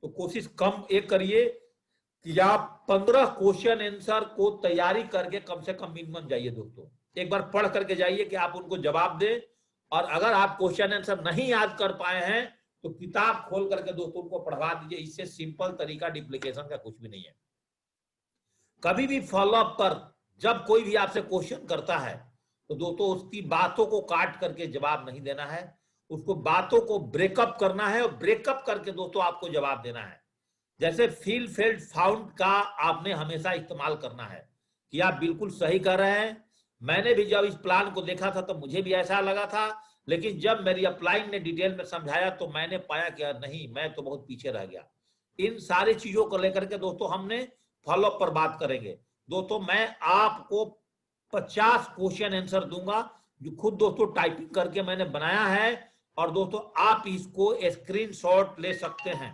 तो कोशिश कम एक करिए कि आप 15 क्वेश्चन आंसर को तैयारी करके कम से कम मिनिमम जाइए दोस्तों, एक बार पढ़ करके जाइए कि आप उनको जवाब दें। और अगर आप क्वेश्चन आंसर नहीं याद कर पाए हैं तो किताब खोल करके दोस्तों को पढ़वा दीजिए। इससे सिंपल तरीका डुप्लीकेशन का कुछ भी नहीं है। कभी भी फॉलोअप पर जब कोई भी आपसे क्वेश्चन करता है तो दोस्तों उसकी बातों को काट करके जवाब नहीं देना है, उसको बातों को ब्रेकअप करना है और ब्रेकअप करके दोस्तों आपको जवाब देना है। जैसे फील फेल्ड फाउंड का आपने हमेशा इस्तेमाल करना है कि आप बिल्कुल सही कर रहे हैं। मैंने भी जब इस प्लान को देखा था तो मुझे भी ऐसा लगा था, लेकिन जब मेरी अपलाइन ने डिटेल में समझाया तो मैंने पाया कि नहीं, मैं तो बहुत पीछे रह गया। इन सारी चीजों को लेकर के दोस्तों हमने फॉलोअप पर बात करेंगे। दोस्तों मैं आपको 50 क्वेश्चन आंसर दूंगा जो खुद दोस्तों टाइपिंग करके मैंने बनाया है, और दोस्तों आप इसको स्क्रीनशॉट ले सकते हैं।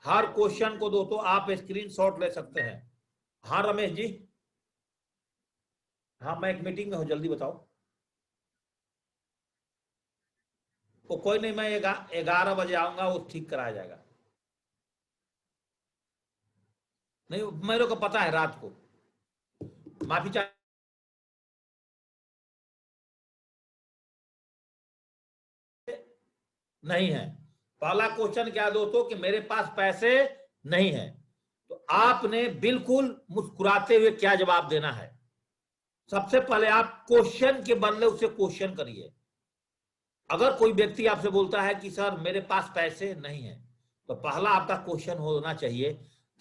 हर क्वेश्चन को दोस्तों आप स्क्रीनशॉट ले सकते हैं। हाँ रमेश जी, हाँ मैं एक मीटिंग में हूं, जल्दी बताओ। वो कोई नहीं, मैं 11 बजे आऊंगा, वो ठीक कराया जाएगा। नहीं मेरे को पता है, रात को माफी चाह नहीं है। पहला क्वेश्चन क्या दोस्तों कि मेरे पास पैसे नहीं है, तो आपने बिल्कुल मुस्कुराते हुए क्या जवाब देना है। सबसे पहले आप क्वेश्चन के बदले उससे क्वेश्चन करिए। अगर कोई व्यक्ति आपसे बोलता है कि सर मेरे पास पैसे नहीं है, तो पहला आपका क्वेश्चन होना चाहिए,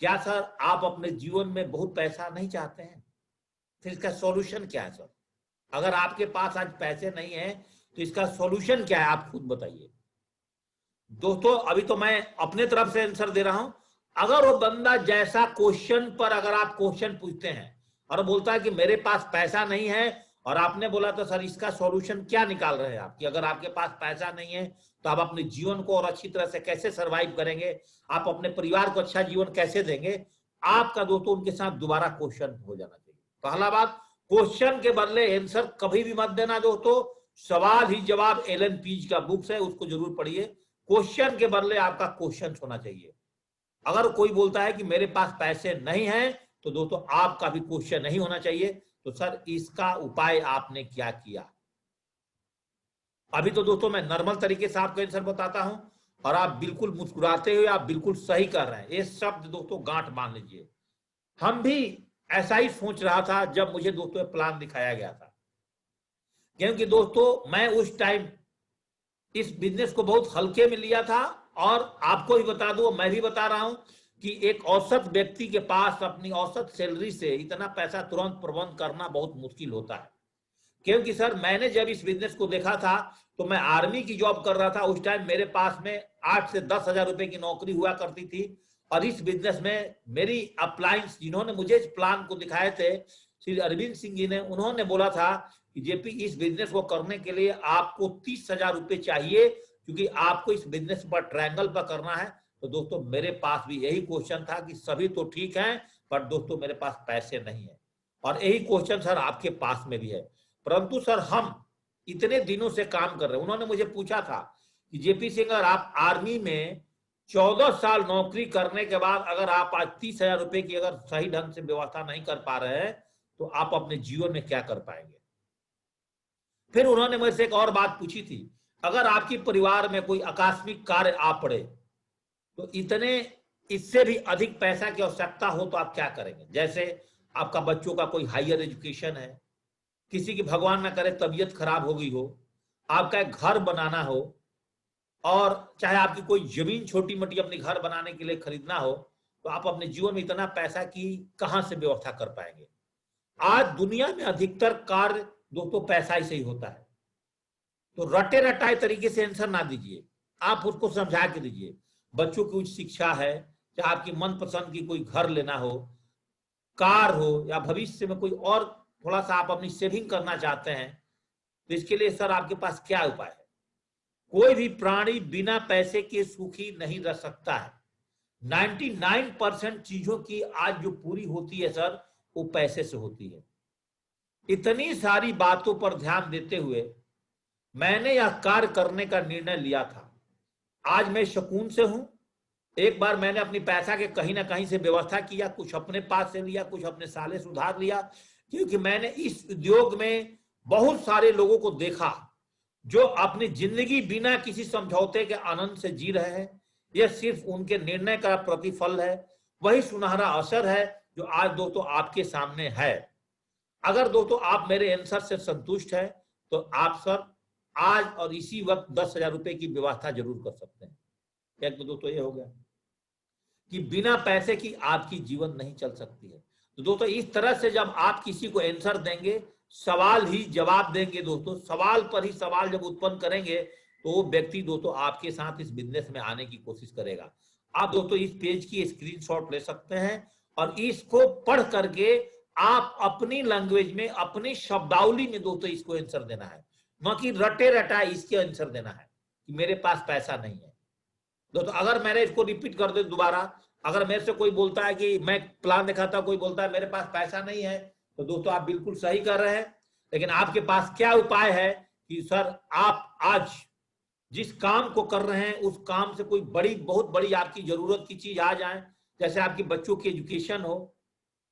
क्या सर आप अपने जीवन में बहुत पैसा नहीं चाहते हैं? फिर इसका सॉल्यूशन क्या है सर? अगर आपके पास आज पैसे नहीं है तो इसका सॉल्यूशन क्या है, आप खुद बताइए। दोस्तों अभी तो मैं अपने तरफ से आंसर दे रहा हूं। अगर वो बंदा जैसा क्वेश्चन पर अगर आप क्वेश्चन पूछते हैं और बोलता है कि मेरे पास पैसा नहीं है, और आपने बोला तो सर इसका सॉल्यूशन क्या निकाल रहे हैं आप, कि अगर आपके पास पैसा नहीं है तो आप अपने जीवन को और अच्छी तरह से कैसे सरवाइव करेंगे, आप अपने परिवार को अच्छा जीवन कैसे देंगे, आपका दोस्तों उनके साथ दोबारा क्वेश्चन हो जाना चाहिए। पहला बात, क्वेश्चन के बदले आंसर कभी भी मत देना दोस्तों। सवाल ही जवाब एलन पीज का बुक्स है, उसको जरूर पढ़िए। क्वेश्चन के बदले आपका क्वेश्चन होना चाहिए। अगर कोई बोलता है कि मेरे पास पैसे नहीं है, तो दोस्तों आपका भी क्वेश्चन नहीं होना चाहिए, तो सर इसका उपाय आपने क्या किया। अभी तो दोस्तों मैं नॉर्मल तरीके से आपको आंसर बताता हूं और आप बिल्कुल मुस्कुराते हुए आप बिल्कुल सही कर रहे हैं। ये शब्द दोस्तों गांठ मान लीजिए। हम भी ऐसा ही सोच रहा था जब मुझे दोस्तों प्लान दिखाया गया था, क्योंकि दोस्तों मैं उस टाइम इस बिजनेस को बहुत हल्के में लिया था। और आपको भी बता दूं, मैं भी बता रहा हूं कि एक औसत व्यक्ति के पास अपनी औसत सैलरी से इतना पैसा तुरंत प्रबंध करना बहुत मुश्किल होता है। क्योंकि सर मैंने जब इस बिजनेस को देखा था तो मैं आर्मी की जॉब कर रहा था। उस टाइम मेरे पास में 8 से 10 हजार रुपए की नौकरी हुआ करती थी, और इस बिजनेस में मेरी अपलाइंस जिन्होंने मुझे इस प्लान को दिखाए थे, श्री अरविंद सिंह जी ने, उन्होंने बोला था कि जेपी इस बिजनेस को करने के लिए आपको 30 हजार रुपए चाहिए, क्योंकि आपको इस बिजनेस पर ट्रायंगल पर करना है। तो दोस्तों मेरे पास भी यही क्वेश्चन था कि सभी तो ठीक है, पर दोस्तों मेरे पास पैसे नहीं है। और यही क्वेश्चन सर आपके पास में भी है। परंतु सर हम इतने दिनों से काम कर रहे हैं। उन्होंने मुझे पूछा था कि जेपी सिंह, अगर आप आर्मी में 14 साल नौकरी करने के बाद अगर आप आज 30 हजार रुपए की अगर सही ढंग से व्यवस्था नहीं कर पा रहे हैं, तो आप अपने जीवन में क्या कर पाएंगे। फिर उन्होंने मुझसे एक और बात पूछी थी, अगर आपके परिवार में कोई आकस्मिक कार्य आ पड़े तो इतने इससे भी अधिक पैसा की आवश्यकता हो तो आप क्या करेंगे। जैसे आपका बच्चों का कोई हायर एजुकेशन है, किसी की भगवान ना करे तबीयत खराब हो गई हो, आपका एक घर बनाना हो, और चाहे आपकी कोई जमीन छोटी मोटी अपने घर बनाने के लिए खरीदना हो, तो आप अपने जीवन में इतना पैसा की कहां से व्यवस्था कर पाएंगे। आज दुनिया में अधिकतर कार्य दोस्तों पैसा ही से ही होता है। तो रटे रटाए तरीके से आंसर ना दीजिए, आप उसको समझा के दीजिए। बच्चों की उच्च शिक्षा है, चाहे आपकी मनपसंद की कोई घर लेना हो, कार हो, या भविष्य में कोई और थोड़ा सा आप अपनी सेविंग करना चाहते हैं, तो इसके लिए सर आपके पास क्या उपाय है। कोई भी प्राणी बिना पैसे के सुखी नहीं रह सकता है। 99% चीजों की आज जो पूरी होती है सर, वो पैसे से होती है। इतनी सारी बातों पर ध्यान देते हुए मैंने यह कार्य करने का निर्णय लिया था। आज मैं सुकून से हूं, एक बार मैंने अपनी पैसा के कहीं ना कहीं से व्यवस्था किया, कुछ अपने पास से लिया, कुछ अपने साले से उधार लिया, क्योंकि मैंने इस उद्योग में बहुत सारे लोगों को देखा जो अपनी जिंदगी बिना किसी समझौते के आनंद से जी रहे हैं। यह सिर्फ उनके निर्णय का प्रतिफल है, वही सुनहरा असर है जो आज दोस्तों आपके सामने है। अगर दोस्तों आप मेरे आंसर से संतुष्ट है तो आप सर आज और इसी वक्त 10,000 रुपए की व्यवस्था जरूर कर सकते हैं। एक तो दोस्तों ये हो गया कि बिना पैसे की आपकी जीवन नहीं चल सकती है। तो दोस्तों इस तरह से जब आप किसी को आंसर देंगे, सवाल ही जवाब देंगे दोस्तों, सवाल पर ही सवाल जब उत्पन्न करेंगे तो वो व्यक्ति दोस्तों आपके साथ इस बिजनेस में आने की कोशिश करेगा। आप दोस्तों इस पेज की स्क्रीनशॉट ले सकते हैं और इसको पढ़ करके आप अपनी लैंग्वेज में, अपनी शब्दावली में दोस्तों इसको आंसर देना है, न कि रटे रटा इसके आंसर देना है कि मेरे पास पैसा नहीं है। दोस्तों अगर मैंने इसको रिपीट कर दे दोबारा, अगर मेरे से कोई बोलता है कि मैं प्लान दिखाता, कोई बोलता है मेरे पास पैसा नहीं है, तो दोस्तों आप बिल्कुल सही कर रहे हैं। लेकिन आपके पास क्या उपाय है कि सर आप आज जिस काम को कर रहे हैं उस काम से कोई बड़ी, बहुत बड़ी आपकी जरूरत की चीज आ जाए, जैसे आपके बच्चों की एजुकेशन हो,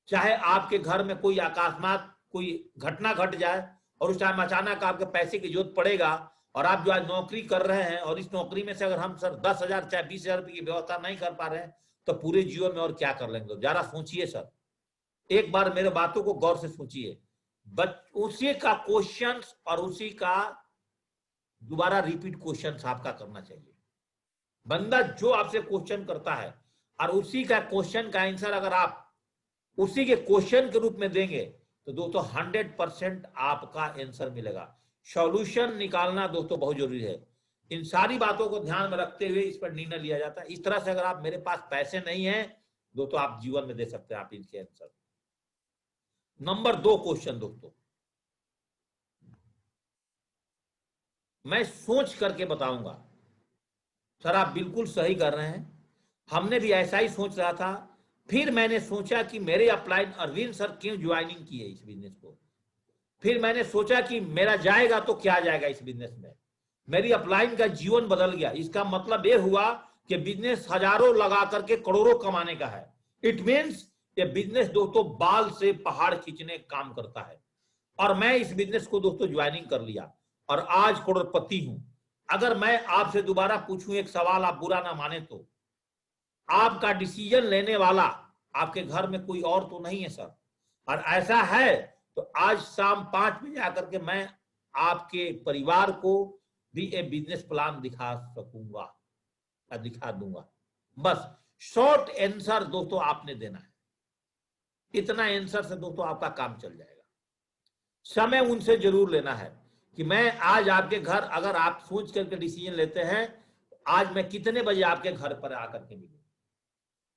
चाहे आपके घर में कोई अकस्मात कोई घटना घट जाए और उस टाइम अचानक आपके पैसे की जरूरत पड़ेगा, और आप जो आज नौकरी कर रहे हैं और इस नौकरी में से अगर हम सर 10,000 चाहे 20,000 रुपए की व्यवस्था नहीं कर पा रहे हैं तो पूरे जीवन में और क्या कर लेंगे। जरा सोचिए सर, एक बार मेरे बातों को गौर से सोचिए। उसी का क्वेश्चन और उसी का दोबारा रिपीट क्वेश्चन आपका करना चाहिए। बंदा जो आपसे क्वेश्चन करता है और उसी का क्वेश्चन का आंसर अगर आप उसी के क्वेश्चन के रूप में देंगे तो दोस्तों 100% आपका आंसर मिलेगा। सॉल्यूशन निकालना दोस्तों बहुत जरूरी है। इन सारी बातों को ध्यान में रखते हुए इस पर निर्णय लिया जाता है। इस तरह से अगर आप मेरे पास पैसे नहीं है दोस्तों आप जीवन में दे सकते हैं आप इनके आंसर। नंबर 2 क्वेश्चन दोस्तों, मैं सोच करके बताऊंगा। सर आप बिल्कुल सही कर रहे हैं, हमने भी ऐसा ही सोच रहा था, फिर मैंने सोचा कि मेरे अपलाइन अरविंद सर क्यों ज्वाइनिंग की है इस बिजनेस को, फिर मैंने सोचा कि मेरा जाएगा तो क्या जाएगा इस बिजनेस में, मेरी अपलाइन का जीवन बदल गया। इसका मतलब यह हुआ कि बिजनेस हजारों लगा करके करोड़ों कमाने का है। इट मीन्स ये बिजनेस दोस्तों बाल से पहाड़ खींचने काम करता है। और मैं इस बिजनेस को दोस्तों ज्वाइनिंग कर लिया और आज करोड़पति हूं। अगर मैं आपसे दोबारा पूछूं एक सवाल, आप बुरा ना माने तो, आपका डिसीजन लेने वाला आपके घर में कोई और तो नहीं है सर, और ऐसा है तो आज शाम 5 बजे आकर के मैं आपके परिवार को भी एक बिजनेस प्लान दिखा सकूंगा, दिखा दूंगा। बस शॉर्ट आंसर दोस्तों आपने देना है, इतना आंसर से दोस्तों आपका काम चल जाएगा। समय उनसे जरूर लेना है कि मैं आज आपके घर, अगर आप सोच करके डिसीजन लेते हैं आज मैं कितने बजे आपके घर पर आकर के मिलूं,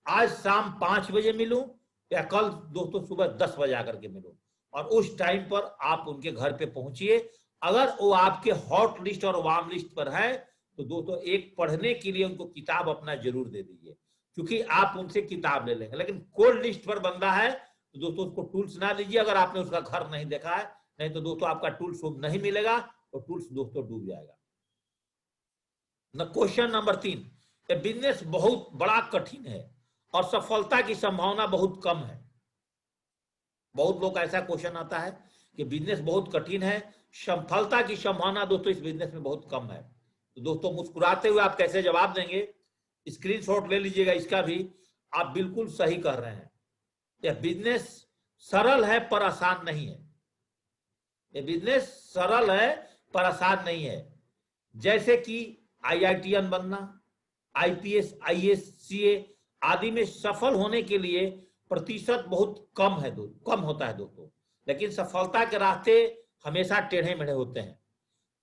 आज शाम 5 बजे मिलूं या कल दोस्तों सुबह 10 बजे आकर के मिलूं, और उस टाइम पर आप उनके घर पे पहुंचिए। अगर वो आपके हॉट लिस्ट और वार्म लिस्ट पर है तो दोस्तों एक पढ़ने के लिए उनको किताब अपना जरूर दे दीजिए, क्योंकि आप उनसे किताब ले लेंगे। लेकिन कोल्ड लिस्ट पर बंदा है तो दोस्तों उसको टूल्स ना दीजिए, अगर आपने उसका घर नहीं देखा है, नहीं तो दोस्तों आपका टूल्स नहीं मिलेगा और टूल्स दोस्तों डूब जाएगा। क्वेश्चन नंबर 3, ये बिजनेस बहुत बड़ा कठिन है और सफलता की संभावना बहुत कम है। बहुत लोग ऐसा क्वेश्चन आता है कि बिजनेस बहुत कठिन है, सफलता की संभावना दोस्तों इस बिजनेस में बहुत कम है। तो दोस्तों मुस्कुराते हुए आप कैसे जवाब देंगे, स्क्रीनशॉट ले लीजिएगा इसका भी। आप बिल्कुल सही कर रहे हैं, यह बिजनेस सरल है पर आसान नहीं है। यह बिजनेस सरल है पर आसान नहीं है। जैसे कि IITian बनना, IPS, IAS, CA आदि में सफल होने के लिए प्रतिशत बहुत कम होता है दोस्तों, लेकिन सफलता के रास्ते हमेशा टेढ़े मेढ़े होते हैं।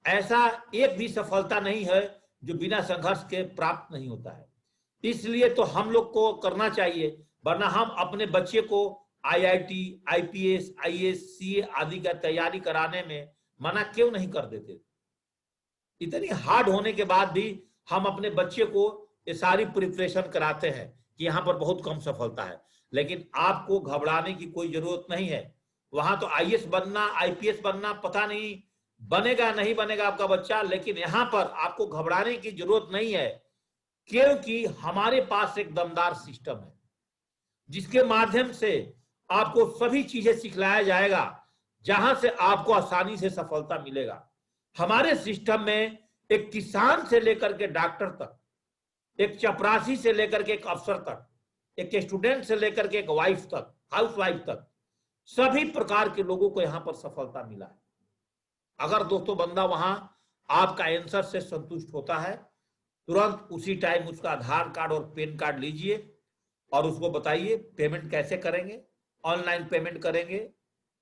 ऐसा एक भी सफलता नहीं है जो बिना संघर्ष के प्राप्त नहीं होता है। इसलिए तो हम लोग को करना चाहिए, वरना हम अपने बच्चे को IIT, IPS, IAS, CA आदि का तैयारी कराने में मना क्यों नहीं कर देते। इतनी हार्ड होने के बाद भी हम अपने बच्चे को ये सारी प्रिपरेशन कराते हैं कि यहाँ पर बहुत कम सफलता है। लेकिन आपको घबराने की कोई जरूरत नहीं है। वहां तो IAS बनना, IPS बनना, पता नहीं बनेगा नहीं बनेगा आपका बच्चा, लेकिन यहाँ पर आपको घबराने की जरूरत नहीं है। क्योंकि हमारे पास एक दमदार सिस्टम है जिसके माध्यम से आपको सभी चीजें सिखलाया जाएगा, जहां से आपको आसानी से सफलता मिलेगा। हमारे सिस्टम में एक किसान से लेकर के डॉक्टर तक, एक चपरासी से लेकर के एक अफसर तक, एक स्टूडेंट से लेकर के एक वाइफ तक, हाउस वाइफ तक, सभी प्रकार के लोगों को यहां पर सफलता मिला है। अगर दोस्तों बंदा वहां आपका आंसर से संतुष्ट होता है, तुरंत उसी टाइम उसका आधार कार्ड और पैन कार्ड लीजिए और उसको बताइए पेमेंट कैसे करेंगे, ऑनलाइन पेमेंट करेंगे,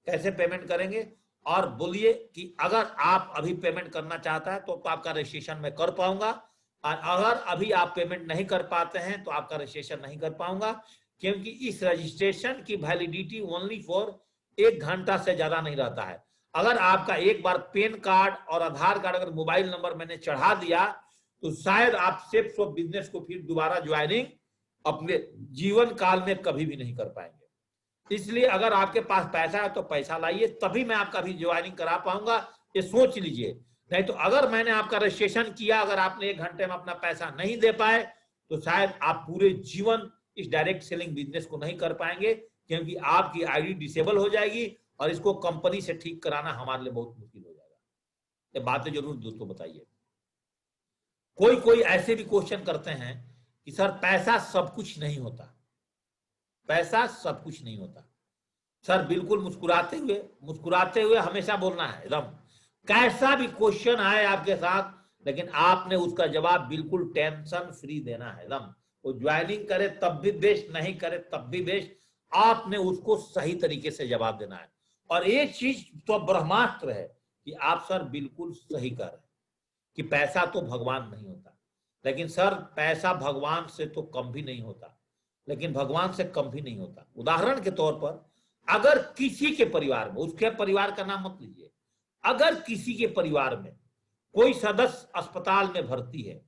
कैसे पेमेंट करेंगे, और बोलिए कि अगर आप अभी पेमेंट करना चाहता है तो आपका रजिस्ट्रेशन मैं कर पाऊंगा, और अगर अभी आप पेमेंट नहीं कर पाते हैं तो आपका रजिस्ट्रेशन नहीं कर पाऊंगा, क्योंकि इस रजिस्ट्रेशन की वैलिडिटी ओनली फॉर 1 घंटा से ज्यादा नहीं रहता है। अगर आपका एक बार पैन कार्ड और आधार कार्ड अगर मोबाइल नंबर मैंने चढ़ा दिया तो शायद आप सेफ्स ऑफ बिजनेस को फिर दोबारा ज्वाइनिंग अपने जीवन काल में कभी भी नहीं कर पाएंगे। इसलिए अगर आपके पास पैसा है तो पैसा लाइए, तभी मैं आपका भी ज्वाइनिंग करा पाऊंगा, ये सोच लीजिए। नहीं तो अगर मैंने आपका रजिस्ट्रेशन किया, अगर आपने 1 घंटे में अपना पैसा नहीं दे पाए तो शायद आप पूरे जीवन इस डायरेक्ट सेलिंग बिजनेस को नहीं कर पाएंगे, क्योंकि आपकी आईडी डिसेबल हो जाएगी और इसको कंपनी से ठीक कराना हमारे लिए बहुत मुश्किल हो जाएगा। ये बातें जरूर दोस्तों बताइए। कोई कोई ऐसे भी क्वेश्चन करते हैं कि सर पैसा सब कुछ नहीं होता, पैसा सब कुछ नहीं होता। सर बिल्कुल मुस्कुराते हुए हमेशा बोलना है, एकदम कैसा भी क्वेश्चन आए आपके साथ, लेकिन आपने उसका जवाब बिल्कुल टेंशन फ्री देना है। एकदम वो ज्वाइनिंग करे तब भी बेस्ट, नहीं करे तब भी बेस्ट, आपने उसको सही तरीके से जवाब देना है। और एक चीज तो ब्रह्मास्त्र है कि आप सर बिल्कुल सही कर रहे हैं कि पैसा तो भगवान नहीं होता, लेकिन सर पैसा भगवान से तो कम भी नहीं होता, लेकिन भगवान से कम भी नहीं होता। उदाहरण के तौर पर अगर किसी के परिवार में, उसके परिवार का नाम मत लीजिए, अगर किसी के परिवार में कोई सदस्य अस्पताल में भर्ती है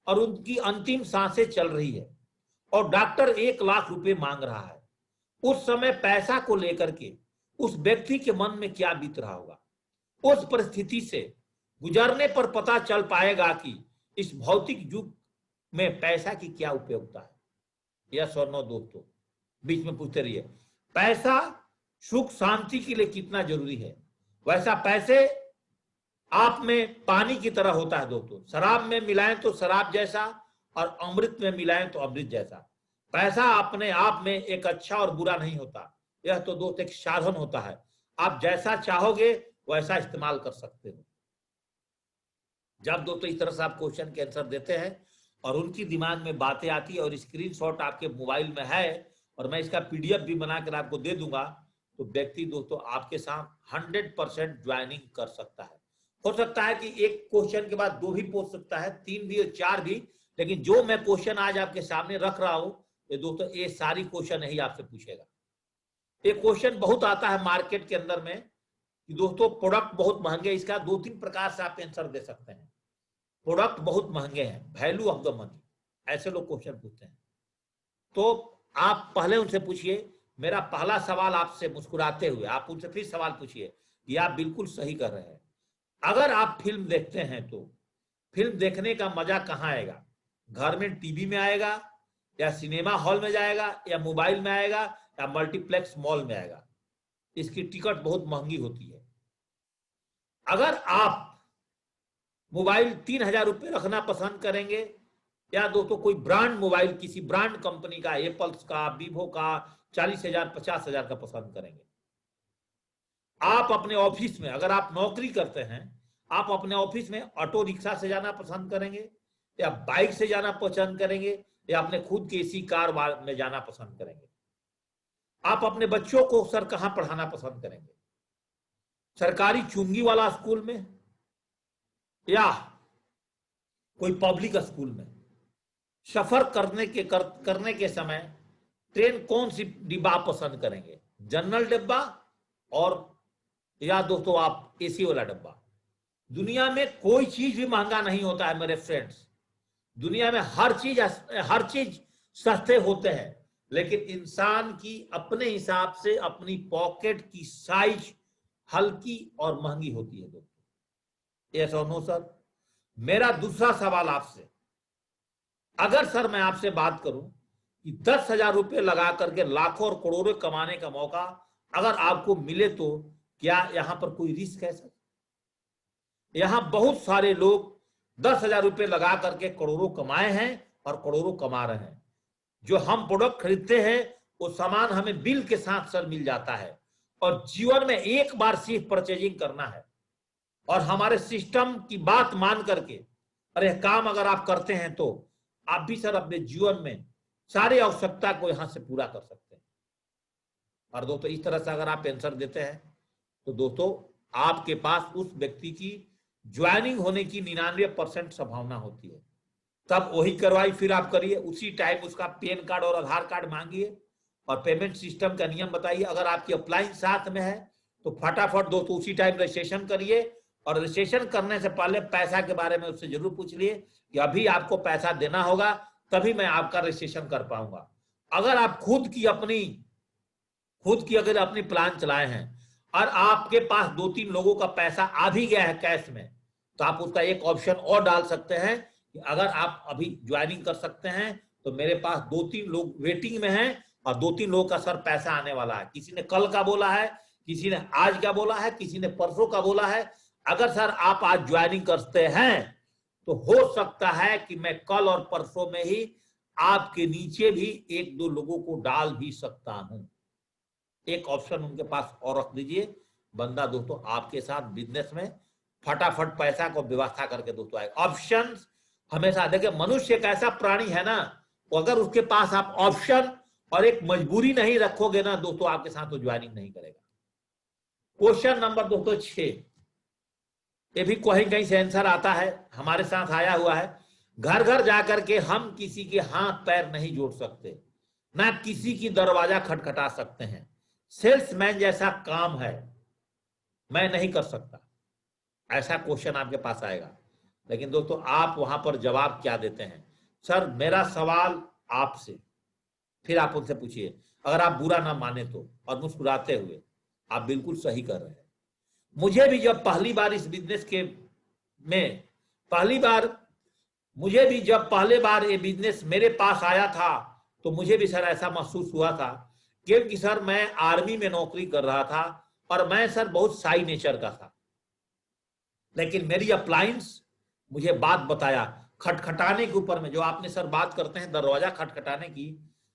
और उनकी अंतिम सांसें चल रही है और डॉक्टर 1 लाख रुपए मांग रहा है, उस समय पैसा को लेकर के उस व्यक्ति के मन में क्या बीत रहा होगा। उस परिस्थिति से गुजरने पर पता चल पाएगा कि इस भौतिक युग में पैसा की क्या उपयोगिता है। यस और नो दोस्तों, बीच में पूछते रहिए। पैसा सुख शांति के लिए कितना जरूरी है, वैसा पैसे आप में पानी की तरह होता है दोस्तों। शराब में मिलाएं तो शराब जैसा और अमृत में मिलाएं तो अमृत जैसा। पैसा अपने आप में एक अच्छा और बुरा नहीं होता, यह तो दोस्त एक साधन होता है। आप जैसा चाहोगे वैसा इस्तेमाल कर सकते हो। जब दोस्तों इस तरह से आप क्वेश्चन के आंसर देते हैं और उनकी दिमाग में बातें आती है और स्क्रीनशॉट आपके मोबाइल में है और मैं इसका पीडीएफ भी बनाकर आपको दे दूंगा, तो व्यक्ति दोस्तों आपके साथ 100% ज्वाइनिंग कर सकता है। हो सकता है कि एक क्वेश्चन के बाद 2 भी पूछ सकता है, 3 भी और 4 भी, लेकिन जो मैं क्वेश्चन आज आपके सामने रख रहा हूं ये दोस्तों ये सारी क्वेश्चन नहीं आपसे पूछेगा। एक क्वेश्चन बहुत आता है मार्केट के अंदर में कि दोस्तों प्रोडक्ट बहुत महंगे, इसका 2-3 प्रकार से आप आंसर दे सकते हैं। प्रोडक्ट बहुत महंगे हैं, वैल्यू ऑफ द मनी, ऐसे लोग क्वेश्चन पूछते हैं। तो आप पहले उनसे पूछिए, मेरा पहला सवाल आपसे मुस्कुराते हुए आप उनसे फिर सवाल पूछिए कि आप बिल्कुल सही कर रहे हैं। अगर आप फिल्म देखते हैं तो फिल्म देखने का मजा कहाँ आएगा, घर में टीवी में आएगा या सिनेमा हॉल में जाएगा या मोबाइल में आएगा या मल्टीप्लेक्स मॉल में आएगा। इसकी टिकट बहुत महंगी होती है। अगर आप मोबाइल 3,000 रुपये रखना पसंद करेंगे या दोस्तों कोई ब्रांड मोबाइल किसी ब्रांड कंपनी का, एप्पल्स का, वीवो का 40,000 50,000 का पसंद करेंगे। आप अपने ऑफिस में अगर आप नौकरी करते हैं, आप अपने ऑफिस में ऑटो रिक्शा से जाना पसंद करेंगे या बाइक से जाना पसंद करेंगे या अपने खुद की एसी कार में जाना पसंद करेंगे। आप अपने बच्चों को सर कहां पढ़ाना पसंद करेंगे, सरकारी चुंगी वाला स्कूल में या कोई पब्लिक स्कूल में। सफर करने के समय ट्रेन कौन सी डिब्बा पसंद करेंगे, जनरल डिब्बा और या दोस्तों आप एसी वाला डिब्बा। दुनिया में कोई चीज भी महंगा नहीं होता है मेरे फ्रेंड्स, दुनिया में हर चीज सस्ते होते हैं, लेकिन इंसान की अपने हिसाब से अपनी पॉकेट की साइज हल्की और महंगी होती है दोस्तों। यस और नो सर। मेरा दूसरा सवाल आपसे, अगर सर मैं आपसे बात करूं कि 10,000 रुपए लगा करके लाखों और करोड़ों कमाने का मौका अगर आपको मिले तो क्या यहां पर कोई रिस्क है सर? यहां बहुत सारे लोग 10,000 रुपए लगा करके करोड़ों कमाए हैं और करोड़ों कमा रहे हैं। जो हम प्रोडक्ट खरीदते हैं वो सामान हमें बिल के साथ सर मिल जाता है और जीवन में एक बार सिर्फ परचेजिंग करना है और हमारे सिस्टम की बात मान करके अरे काम अगर आप करते हैं तो आप भी सर अपने जीवन में सारी आवश्यकता को यहां से पूरा कर सकते हैं। और दोस्तों इस तरह से अगर आप आंसर देते हैं तो दोस्तों आपके पास उस व्यक्ति की ज्वाइनिंग होने की 99% संभावना होती है। तब वही कार्रवाई फिर आप करिए, उसी टाइम उसका पैन कार्ड और आधार कार्ड मांगिए और पेमेंट सिस्टम का नियम बताइए। अगर आपकी अप्लायंस साथ में है तो फटाफट दोस्तों उसी टाइम रजिस्ट्रेशन करिए और रजिस्ट्रेशन करने से पहले पैसा के बारे में उससे जरूर पूछ लिए कि अभी आपको पैसा देना होगा तभी मैं आपका रजिस्ट्रेशन कर पाऊंगा। अगर आप खुद की अगर अपनी प्लान चलाए हैं और आपके पास 2-3 लोगों का पैसा आ भी गया है कैश में तो आप उसका एक ऑप्शन और डाल सकते हैं कि अगर आप अभी ज्वाइनिंग कर सकते हैं तो मेरे पास 2-3 लोग वेटिंग में हैं और 2-3 लोगों का सर पैसा आने वाला है। किसी ने कल का बोला है, किसी ने आज का बोला है, किसी ने परसों का बोला है। अगर सर आप आज ज्वाइनिंग करते हैं तो हो सकता है कि मैं कल और परसों में ही आपके नीचे भी 1-2 लोगों को डाल भी सकता हूं। एक ऑप्शन उनके पास और रख दीजिए। बंदा दोस्तों आपके साथ बिजनेस में फटाफट पैसा को व्यवस्था करके दोस्तों आएगा। ऑप्शन हमेशा देखिए, मनुष्य एक ऐसा प्राणी है ना, अगर उसके पास आप ऑप्शन और एक मजबूरी नहीं रखोगे ना दोस्तों आपके साथ तो ज्वाइनिंग नहीं करेगा। क्वेश्चन नंबर दोस्तों 6, ये भी कहीं कहीं से आंसर आता है, हमारे साथ आया हुआ है। घर घर जाकर के हम किसी के हाथ पैर नहीं जोड़ सकते, ना किसी की दरवाजा खटखटा सकते हैं। सेल्समैन जैसा काम है मैं नहीं कर सकता, ऐसा क्वेश्चन आपके पास आएगा। लेकिन दोस्तों आप वहां पर जवाब क्या देते हैं? सर मेरा सवाल आपसे, फिर आप उनसे पूछिए, अगर आप बुरा ना माने तो, और मुस्कुराते हुए, आप बिल्कुल सही कर रहे हैं। मुझे भी जब पहली बार इस बिजनेस के में मुझे भी जब पहले बार ये बिजनेस मेरे पास आया था तो मुझे भी सर ऐसा महसूस हुआ था, क्योंकि सर मैं आर्मी में नौकरी कर रहा था और मैं सर बहुत शाई नेचर का था। लेकिन मेरी अप्लायंस मुझे बात बताया खटखटाने के ऊपर में, जो आपने सर बात करते हैं दरवाजा खटखटाने की,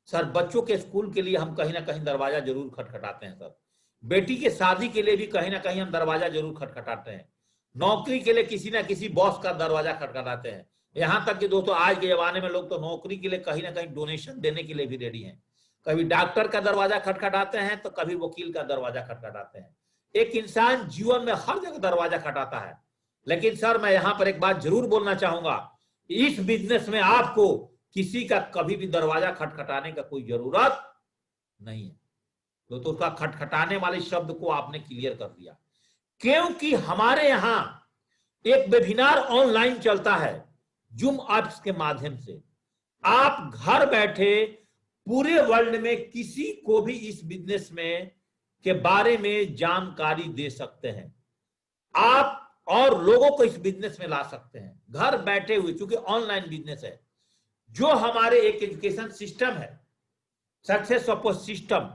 सर बच्चों के स्कूल के लिए हम कहीं ना कहीं दरवाजा जरूर खटखटाते हैं सर, बेटी के शादी के लिए भी कहीं ना कहीं हम दरवाजा जरूर खटखटाते हैं, नौकरी के लिए किसी ना किसी बॉस का दरवाजा खटखटाते हैं। यहां तक कि दोस्तों आज के जमाने में लोग तो नौकरी के लिए कहीं ना कहीं डोनेशन देने के लिए भी रेडी हैं। कभी डॉक्टर का दरवाजा खटखटाते हैं तो कभी वकील का दरवाजा खटखटाते हैं। एक इंसान जीवन में हर जगह दरवाजा खटाता है। लेकिन सर मैं यहां पर एक बात जरूर बोलना चाहूंगा, इस बिजनेस में आपको किसी का कभी भी दरवाजा खटखटाने का कोई जरूरत नहीं है। तो उसका खटखटाने वाले शब्द को आपने क्लियर कर दिया, क्योंकि हमारे यहां एक वेबिनार ऑनलाइन चलता है जूम ऐप्स के माध्यम से। आप घर बैठे पूरे वर्ल्ड में किसी को भी इस बिजनेस में के बारे में जानकारी दे सकते हैं आप, और लोगों को इस बिजनेस में ला सकते हैं घर बैठे हुए, क्योंकि ऑनलाइन बिजनेस है। जो हमारे एक एजुकेशन सिस्टम है, सक्सेस सपोर्ट सिस्टम,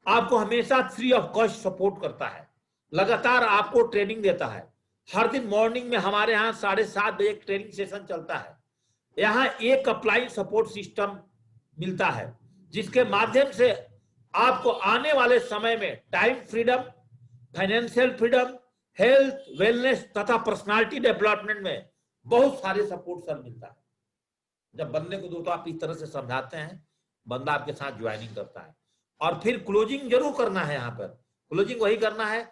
आपको हमेशा फ्री ऑफ कॉस्ट सपोर्ट करता है, लगातार आपको ट्रेनिंग देता है। हर दिन मॉर्निंग में हमारे यहाँ 7:30 बजे ट्रेनिंग सेशन चलता है। यहाँ एक अप्लाइड सपोर्ट सिस्टम मिलता है जिसके माध्यम से आपको आने वाले समय में time freedom, financial freedom, health, wellness तथा पर्सनालिटी डेवलपमेंट में बहुत सारे सपोर्ट सर मिलता है। जब बंदे को दोस्तों आप इस तरह से समझाते हैं, बंदा आपके साथ ज्वाइनिंग करता है। और फिर क्लोजिंग जरूर करना है, यहाँ पर क्लोजिंग वही करना है।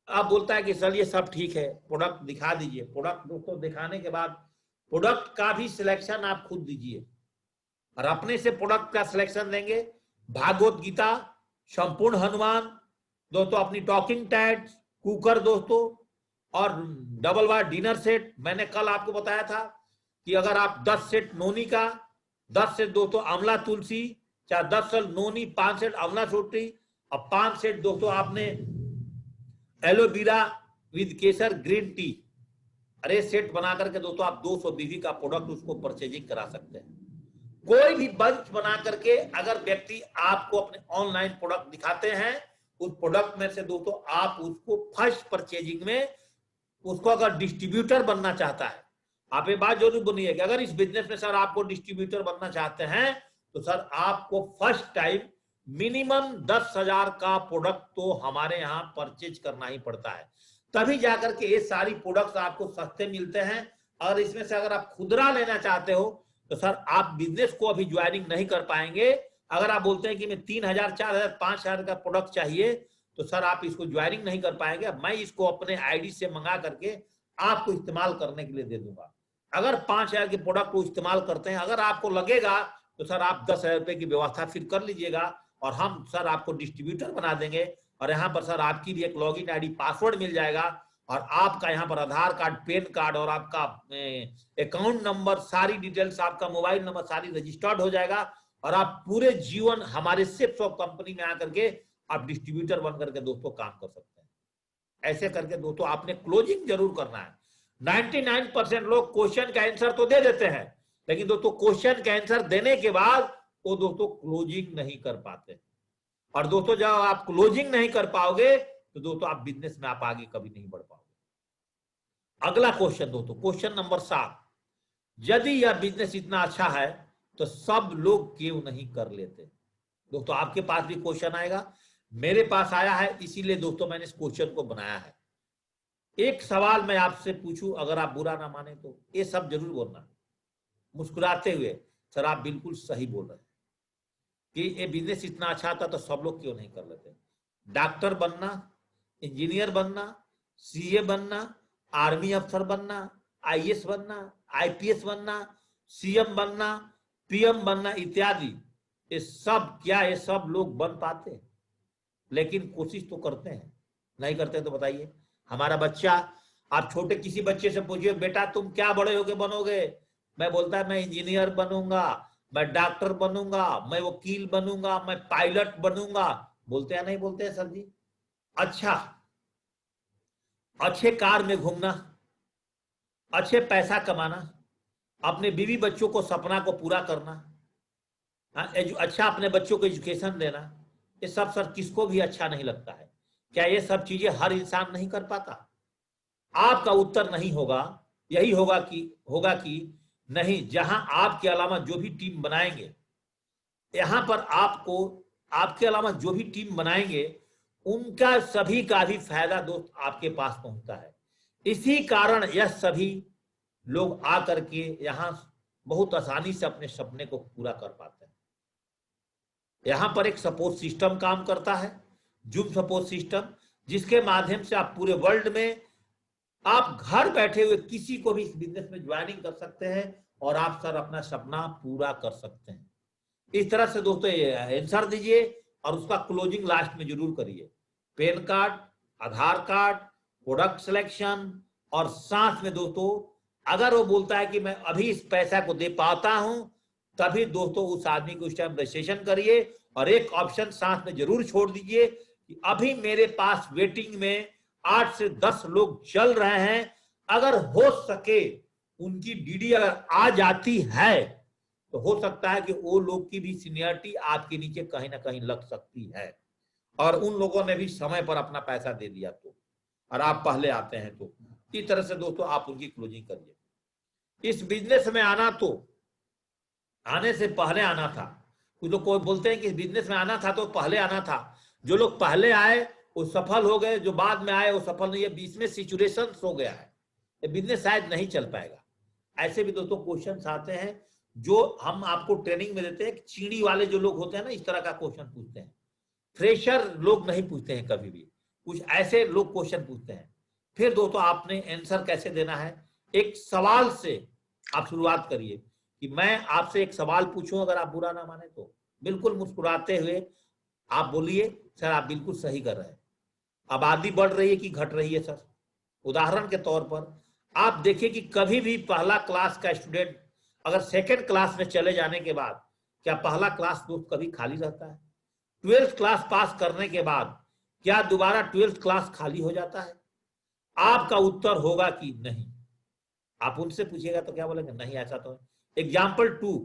आप बोलता है कि सर ये सब ठीक है, प्रोडक्ट दिखा दीजिए। प्रोडक्ट दोस्तों दिखाने के बाद प्रोडक्ट का भी सिलेक्शन आप खुद दीजिए और अपने से प्रोडक्ट का सिलेक्शन देंगे। भागवत गीता, संपूर्ण हनुमान दोस्तों, अपनी टॉकिंग टैट, कुकर दोस्तों, और डबल वार डिनर सेट। मैंने कल आपको बताया था कि अगर आप 10 सेट नोनी का, 10 सेट दोस्तों आंवला तुलसी, चाहे 10 सेट नोनी, 5 सेट आंवला छोटी और 5 सेट दोस्तों आपने aloe vera with Kesar green tea, अरे सेट बना करके दोस्तों आप 200 बीवी का प्रोडक्ट उसको परचेजिंग करा सकते हैं। कोई भी बंच बना करके अगर व्यक्ति आपको अपने ऑनलाइन प्रोडक्ट दिखाते हैं, उस प्रोडक्ट में से दोस्तों आप उसको फर्स्ट परचेजिंग में उसको अगर डिस्ट्रीब्यूटर बनना चाहता है, आप ये बात जरूर बोलिए कि अगर इस बिजनेस में सर आपको डिस्ट्रीब्यूटर बनना चाहते हैं तो सर आपको फर्स्ट टाइम मिनिमम 10,000 का प्रोडक्ट तो हमारे यहाँ परचेज करना ही पड़ता है, तभी जाकर के ये सारी प्रोडक्ट्स आपको सस्ते मिलते हैं। और इसमें से अगर आप खुदरा लेना चाहते हो तो सर आप बिजनेस को अभी ज्वाइनिंग नहीं कर पाएंगे। अगर आप बोलते हैं कि मैं 3,000, 4,000, 5,000 का प्रोडक्ट चाहिए तो सर आप इसको ज्वाइनिंग नहीं कर पाएंगे। मैं इसको अपने आईडी से मंगा करके आपको इस्तेमाल करने के लिए दे दूंगा। अगर 5,000 के प्रोडक्ट को इस्तेमाल करते हैं, अगर आपको लगेगा तो सर आप 10,000 रुपए की व्यवस्था फिर कर लीजिएगा और हम सर आपको डिस्ट्रीब्यूटर बना देंगे। और यहाँ पर सर आपकी भी एक लॉगिन आईडी पासवर्ड मिल जाएगा और आपका यहाँ पर आधार कार्ड, पैन कार्ड और आपका अकाउंट नंबर, सारी डिटेल्स, आपका मोबाइल नंबर सारी रजिस्टर्ड हो जाएगा और आप पूरे जीवन हमारे सिर्फ कंपनी में आकर के आप डिस्ट्रीब्यूटर बन करके दोस्तों काम कर सकते हैं। ऐसे करके दोस्तों आपने क्लोजिंग जरूर करना है। 99% लोग क्वेश्चन का आंसर तो दे देते हैं, लेकिन दोस्तों क्वेश्चन का आंसर देने के बाद वो दोस्तों क्लोजिंग नहीं कर पाते। और दोस्तों जब आप क्लोजिंग नहीं कर पाओगे तो दोस्तों आप बिजनेस में आप आगे कभी नहीं बढ़ पाओगे। अगला क्वेश्चन दोस्तों, क्वेश्चन नंबर 7, यदि यह बिजनेस इतना अच्छा है तो सब लोग क्यों नहीं कर लेते? दोस्तों आपके पास भी क्वेश्चन आएगा, मेरे पास आया है, इसीलिए दोस्तों मैंने इस क्वेश्चन को बनाया है। एक सवाल मैं आपसे पूछूं, अगर आप बुरा ना माने तो ये सब जरूर बोलना मुस्कुराते हुए, सर आप बिल्कुल सही बोल रहे हैं कि ये बिजनेस इतना अच्छा था तो सब लोग क्यों नहीं कर लेते? डॉक्टर बनना, इंजीनियर बनना, सीए बनना, आर्मी अफसर बनना, आईएएस बनना, आईपीएस बनना, सीएम बनना, पीएम बनना इत्यादि, ये सब क्या ये सब लोग बन पाते? लेकिन कोशिश तो करते हैं। नहीं करते तो बताइए। हमारा बच्चा, आप छोटे किसी बच्चे से पूछिए बेटा तुम क्या बड़े होके बनोगे, मैं बोलता है मैं इंजीनियर बनूंगा, मैं डॉक्टर बनूंगा, मैं वकील बनूंगा, मैं पायलट बनूंगा। बोलते हैं नहीं बोलते हैं सर जी? अच्छा, अच्छे कार में घूमना, अच्छे पैसा कमाना, अपने बीवी बच्चों को सपना को पूरा करना, अच्छा अपने बच्चों को एजुकेशन देना, ये सब सर किसको भी अच्छा नहीं लगता है? क्या ये सब चीजें हर इंसान नहीं कर पाता? आपका उत्तर नहीं होगा, यही होगा कि नहीं, जहां आपके अलावा जो भी टीम बनाएंगे, यहां पर आपको आपके अलावा जो भी टीम बनाएंगे उनका सभी का भी फायदा दोस्त आपके पास पहुंचता है। इसी कारण यह सभी लोग आकर के यहां बहुत आसानी से अपने सपने को पूरा कर पाते हैं। यहां पर एक सपोर्ट सिस्टम काम करता है, जूम सपोर्ट सिस्टम, जिसके माध्यम से आप पूरे वर्ल्ड में आप घर बैठे हुए किसी को भी इस बिजनेस में ज्वाइनिंग कर सकते हैं और आप सर अपना सपना पूरा कर सकते हैं। इस तरह से दोस्तों आंसर दीजिए और उसका क्लोजिंग लास्ट में जरूर करिए। पैन कार्ड, आधार कार्ड, प्रोडक्ट सिलेक्शन और साथ में दोस्तों अगर वो बोलता है कि मैं अभी इस पैसा को दे पाता हूं, तभी दोस्तों उस आदमी को उस टाइम रजिस्ट्रेशन करिए और एक ऑप्शन साथ में जरूर छोड़ दीजिए कि अभी मेरे पास वेटिंग में 8 से 10 लोग चल रहे हैं, अगर हो सके उनकी डीडी अगर आ जाती है तो हो सकता है कि वो लोग की भी सीनियरिटी आपके नीचे कहीं ना कहीं लग सकती है और उन लोगों ने भी समय पर अपना पैसा दे दिया तो, और आप पहले आते हैं तो इस तरह से दोस्तों आप उनकी क्लोजिंग करिए। इस बिजनेस में आना तो आने से पहले आना था। कुछ लोग कोई बोलते हैं कि बिजनेस में आना था तो पहले आना था। जो लोग पहले आए वो सफल हो गए, जो बाद में आए वो सफल नहीं है। बीच में सिचुएशन हो गया है, ये बिजनेस शायद नहीं चल पाएगा। ऐसे भी दोस्तों क्वेश्चन आते हैं जो हम आपको ट्रेनिंग में देते हैं। चीनी वाले जो लोग होते हैं ना, इस तरह का क्वेश्चन पूछते हैं। फ्रेशर लोग नहीं पूछते हैं कभी भी, कुछ ऐसे लोग क्वेश्चन पूछते हैं। फिर दोस्तों आपने आंसर कैसे देना है, एक सवाल से आप शुरुआत करिए कि मैं आपसे एक सवाल पूछूं, अगर आप बुरा ना माने तो बिल्कुल मुस्कुराते हुए आप बोलिए सर आप बिल्कुल सही कर रहे हैं। आबादी बढ़ रही है कि घट रही है सर? उदाहरण के तौर पर आप देखिए कि कभी भी पहला क्लास का स्टूडेंट अगर सेकंड क्लास में चले जाने के बाद क्या पहला क्लास दोस्त कभी खाली रहता है? 12th क्लास पास करने के बाद क्या दोबारा 12th क्लास खाली हो जाता है? आपका उत्तर होगा कि नहीं। आप उनसे पूछिएगा तो क्या बोलेंगे, नहीं ऐसा तो है। एग्जाम्पल 2,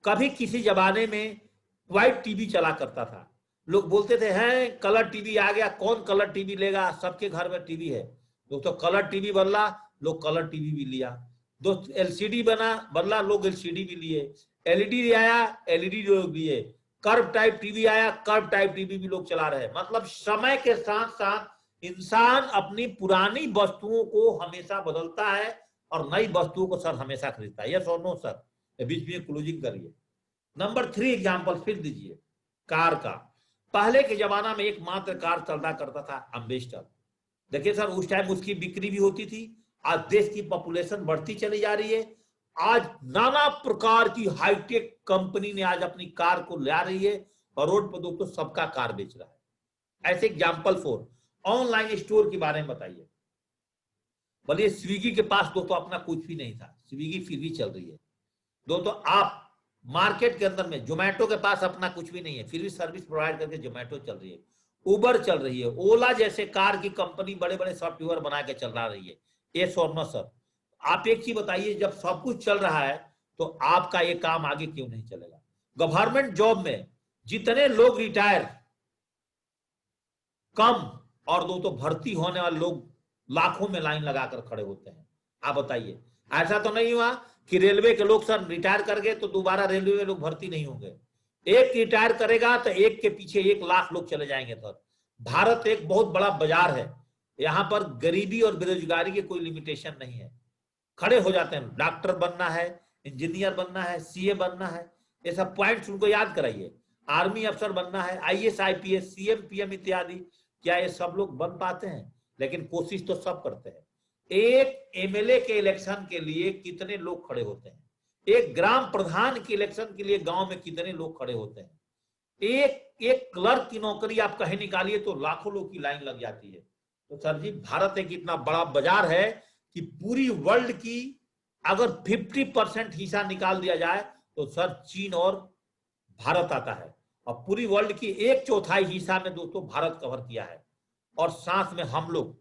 कभी किसी जमाने में व्हाइट टीवी चला करता था, लोग बोलते थे हैं कलर टीवी आ गया, कौन कलर टीवी लेगा, सबके घर में टीवी है। दोस्तों कलर टीवी बदला, लोग कलर टीवी भी लिया। दोस्त एलसीडी बदला, लोग एलसीडी भी लिए। एलईडी आया, एलईडी लोग लिए। कर्व टाइप टीवी आया, कर्व टाइप टीवी भी लोग चला रहे हैं। मतलब समय के साथ साथ इंसान अपनी पुरानी वस्तुओं को हमेशा बदलता है और नई वस्तुओं को सर हमेशा खरीदता है। यस और नो सर? बीच में क्लोजिंग करिए। नंबर 3 एग्जाम्पल फिर दीजिए कार का। पहले के जमाना में एकमात्र कार चलता करता था एम्बेसडर। देखिए सर उस टाइम उसकी बिक्री भी होती थी। आज देश की पॉपुलेशन बढ़ती चली जा रही है। आज नाना प्रकार की हाईटेक कंपनी ने आज अपनी कार को ला रही है और रोड पर दोस्तों सबका कार बेच रहा है। ऐसे एग्जाम्पल 4 ऑनलाइन स्टोर के बारे में बताइए। बोलिए स्विगी के पास दोस्तों अपना कुछ भी नहीं था, स्विगी फिर भी चल रही है। दोस्तों आप मार्केट के अंदर में जोमेटो के पास अपना कुछ भी नहीं है, फिर भी सर्विस प्रोवाइड करके जोमेटो चल रही है, उबर चल रही है, ओला जैसे कार की कंपनी बड़े बड़े सॉफ्टवेयर बना के चल रही है। ये नो सर? आप एक चीज बताइए, जब सब कुछ चल रहा है तो आपका ये काम आगे क्यों नहीं चलेगा? गवर्नमेंट जॉब में जितने लोग रिटायर कम और दोस्तों भर्ती होने वाले लोग लाखों में लाइन लगाकर खड़े होते हैं। आप बताइए ऐसा तो नहीं हुआ कि रेलवे के लोग सर रिटायर कर गए तो दोबारा रेलवे में लोग भर्ती नहीं होंगे? एक रिटायर करेगा तो एक के पीछे 1 लाख लोग चले जाएंगे। सर भारत एक बहुत बड़ा बाजार है, यहां पर गरीबी और बेरोजगारी के कोई लिमिटेशन नहीं है। खड़े हो जाते हैं, डॉक्टर बनना है, इंजीनियर बनना है, सीए बनना है, ये सब पॉइंट्स उनको याद कराइए। आर्मी अफसर बनना है, आईएएस आईपीएस सीएम पीएम इत्यादि। क्या ये सब लोग बन पाते हैं? लेकिन कोशिश तो सब करते हैं। एक एमएलए के इलेक्शन के लिए कितने लोग खड़े होते हैं? एक ग्राम प्रधान के इलेक्शन के लिए गांव में कितने लोग खड़े होते हैं? एक क्लर्क की नौकरी आप कहीं निकालिए तो लाखों लोग की लाइन लग जाती है। तो सर जी भारत एक इतना बड़ा बाजार है कि पूरी वर्ल्ड की अगर 50% हिस्सा निकाल दिया जाए तो सर चीन और भारत आता है, और पूरी वर्ल्ड की 1/4 हिस्सा में दोस्तों भारत कवर किया है। और साथ में हम लोग,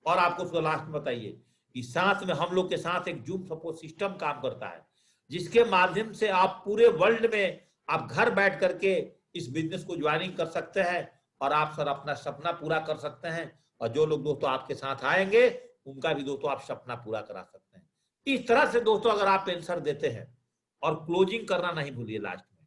और आपको उसको लास्ट में बताइए कि साथ में हम लोग के साथ एक जूम सपोर्ट सिस्टम काम करता है, जिसके माध्यम से आप पूरे वर्ल्ड में आप घर बैठ करके इस बिजनेस को ज्वाइनिंग कर सकते हैं और आप सर अपना सपना पूरा कर सकते हैं। और जो लोग दोस्तों आपके साथ आएंगे उनका भी दोस्तों आप सपना पूरा करा सकते हैं। इस तरह से दोस्तों अगर आप आंसर देते हैं, और क्लोजिंग करना नहीं भूलिए लास्ट में।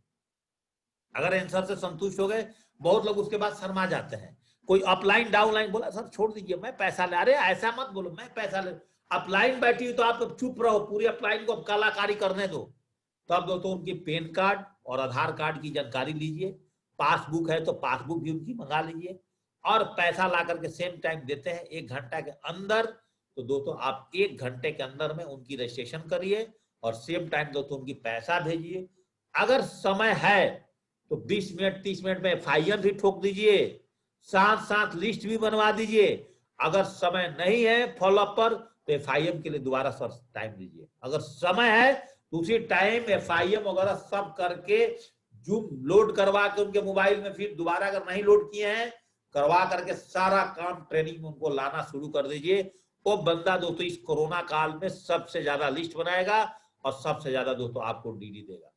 अगर आंसर से संतुष्ट हो गए, बहुत लोग उसके बाद शर्मा जाते हैं। कोई अपलाइन डाउनलाइन बोला सर छोड़ दीजिए मैं पैसा ले, अरे ऐसा मत बोलो मैं पैसा ले। अपलाइन बैठी हुई तो आप चुप रहो, पूरी अपलाइन को अब कलाकारी करने दो। तो अब दोस्तों उनकी पैन कार्ड और आधार कार्ड की जानकारी लीजिए, पासबुक है तो पासबुक भी उनकी मंगा लीजिए, और पैसा ला करके सेम टाइम देते हैं 1 घंटा के अंदर। तो दोस्तों आप 1 घंटे के अंदर में उनकी रजिस्ट्रेशन करिए और सेम टाइम दोस्तों उनकी पैसा भेजिए। अगर समय है तो 20 मिनट 30 मिनट में एफआईआर भी ठोक दीजिए, साथ साथ लिस्ट भी बनवा दीजिए। अगर समय नहीं है फॉलोअप पर तो एफआईएम के लिए दोबारा सर टाइम दीजिए। अगर समय है तो उसी टाइम एफआईएम वगैरह सब करके जूम लोड करवा के उनके मोबाइल में, फिर दोबारा अगर नहीं लोड किए हैं करवा करके सारा काम ट्रेनिंग में उनको लाना शुरू कर दीजिए। वो बंदा दोस्तों इस कोरोना काल में सबसे ज्यादा लिस्ट बनाएगा और सबसे ज्यादा दोस्तों आपको डीडी देगा।